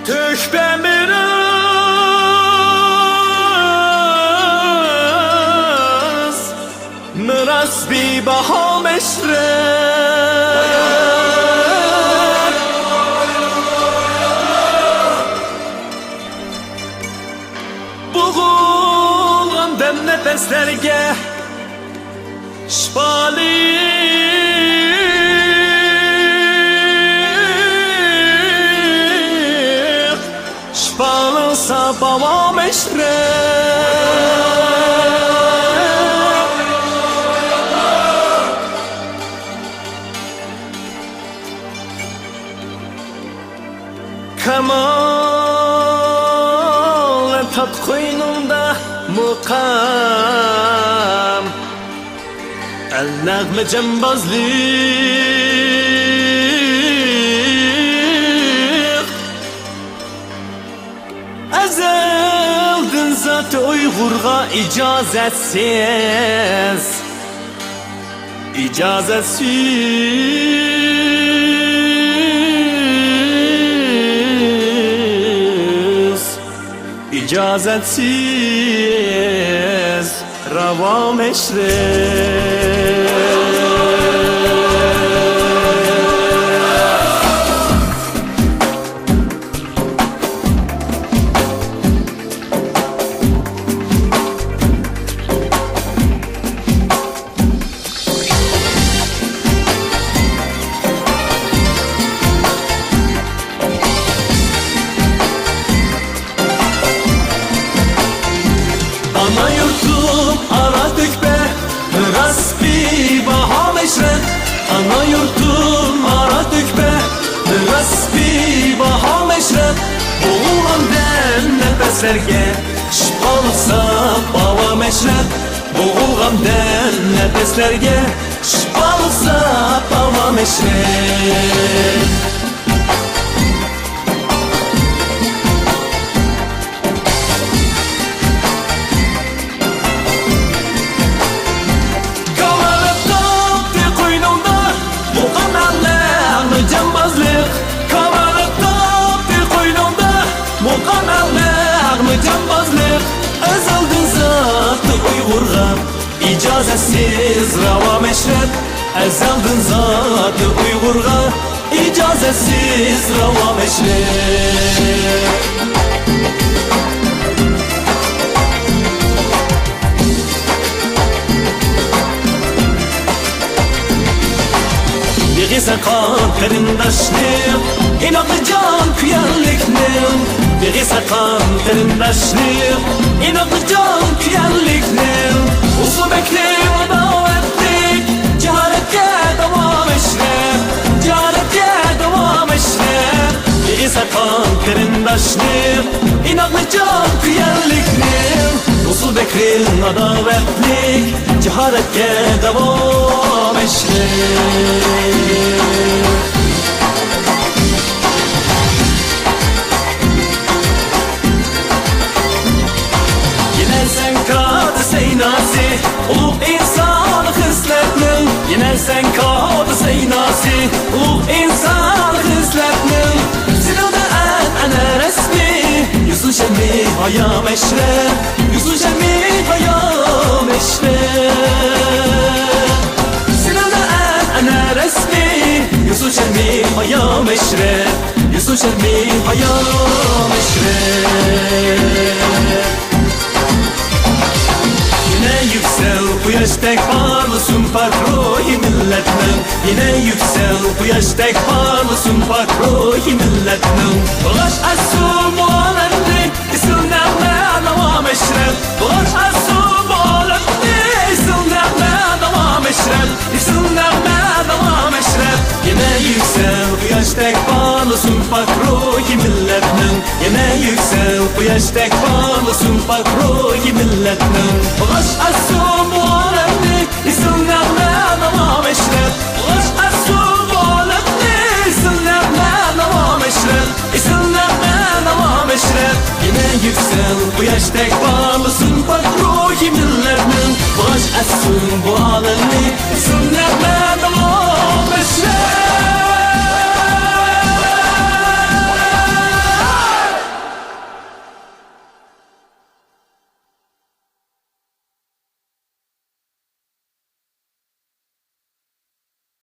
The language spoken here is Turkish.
Tökbe miras bi baha meşre Boğulan dem nefeslerge şpali Şpalınsa bava meşre Kemal tat koynumda mukam El nəğmə cəmbazlıq Əzəldin zat Uyğurğa icazətsiz İcazetsiz rava meşre Ana yurtum aradık be miras bir baha meşre Ana yurtum aradık be miras bir baha meşre Boğulan dem nefeslerge şpalsa bava meşre Boğulan dem nefeslerge şpalsa bava meşre İcazetsiz rava meşrep Ezeldin zatı Uygur'a İcazetsiz rava meşrep Birisi kan kerindaşlim İnaklı can küyenliklim Birisi kan kerindaşlim İnaklı can küyenliklim Uzun beklim davetlik Cehaletke devam eşref Cehaletke devam eşref Birisi kan kerindaşlim İnaklı can küyenliklim Uzun beklim davetlik Cehaletke devam eşref Seynasi, uluq insan xisletnin Yine sen kadı seynasi, uluq insan xisletnin Silada ənə resmi, yüzü şəmi haya meşre Yüzü şəmi haya meşre Silada ənə resmi, yüzü şəmi haya meşre Yüzü şəmi haya meşre Yine yüksel bu yaştek parlısın fakrohi milletinin Yine yüksel bu yaştek parlısın fakrohi milletinin Bulaş asum bu alemde isilnəmlə davam eşref Bulaş asum bu alemde isilnəmlə davam eşref İsilnəmlə davam eşref Yine yüksel bu yaştek parlısın fakrohi milletinin Yine yüksel bu yaştek parlısın fakrohi milletinin Bulaş asum bu alemde isilnəmlə davam eşref Bulaş asum bu alemde isilnəmlə davam eşref İsilnəmlə davam eşref Yine yüksel bu yaştek parlısın fakrohi milletinin Bulaş asum bu alemde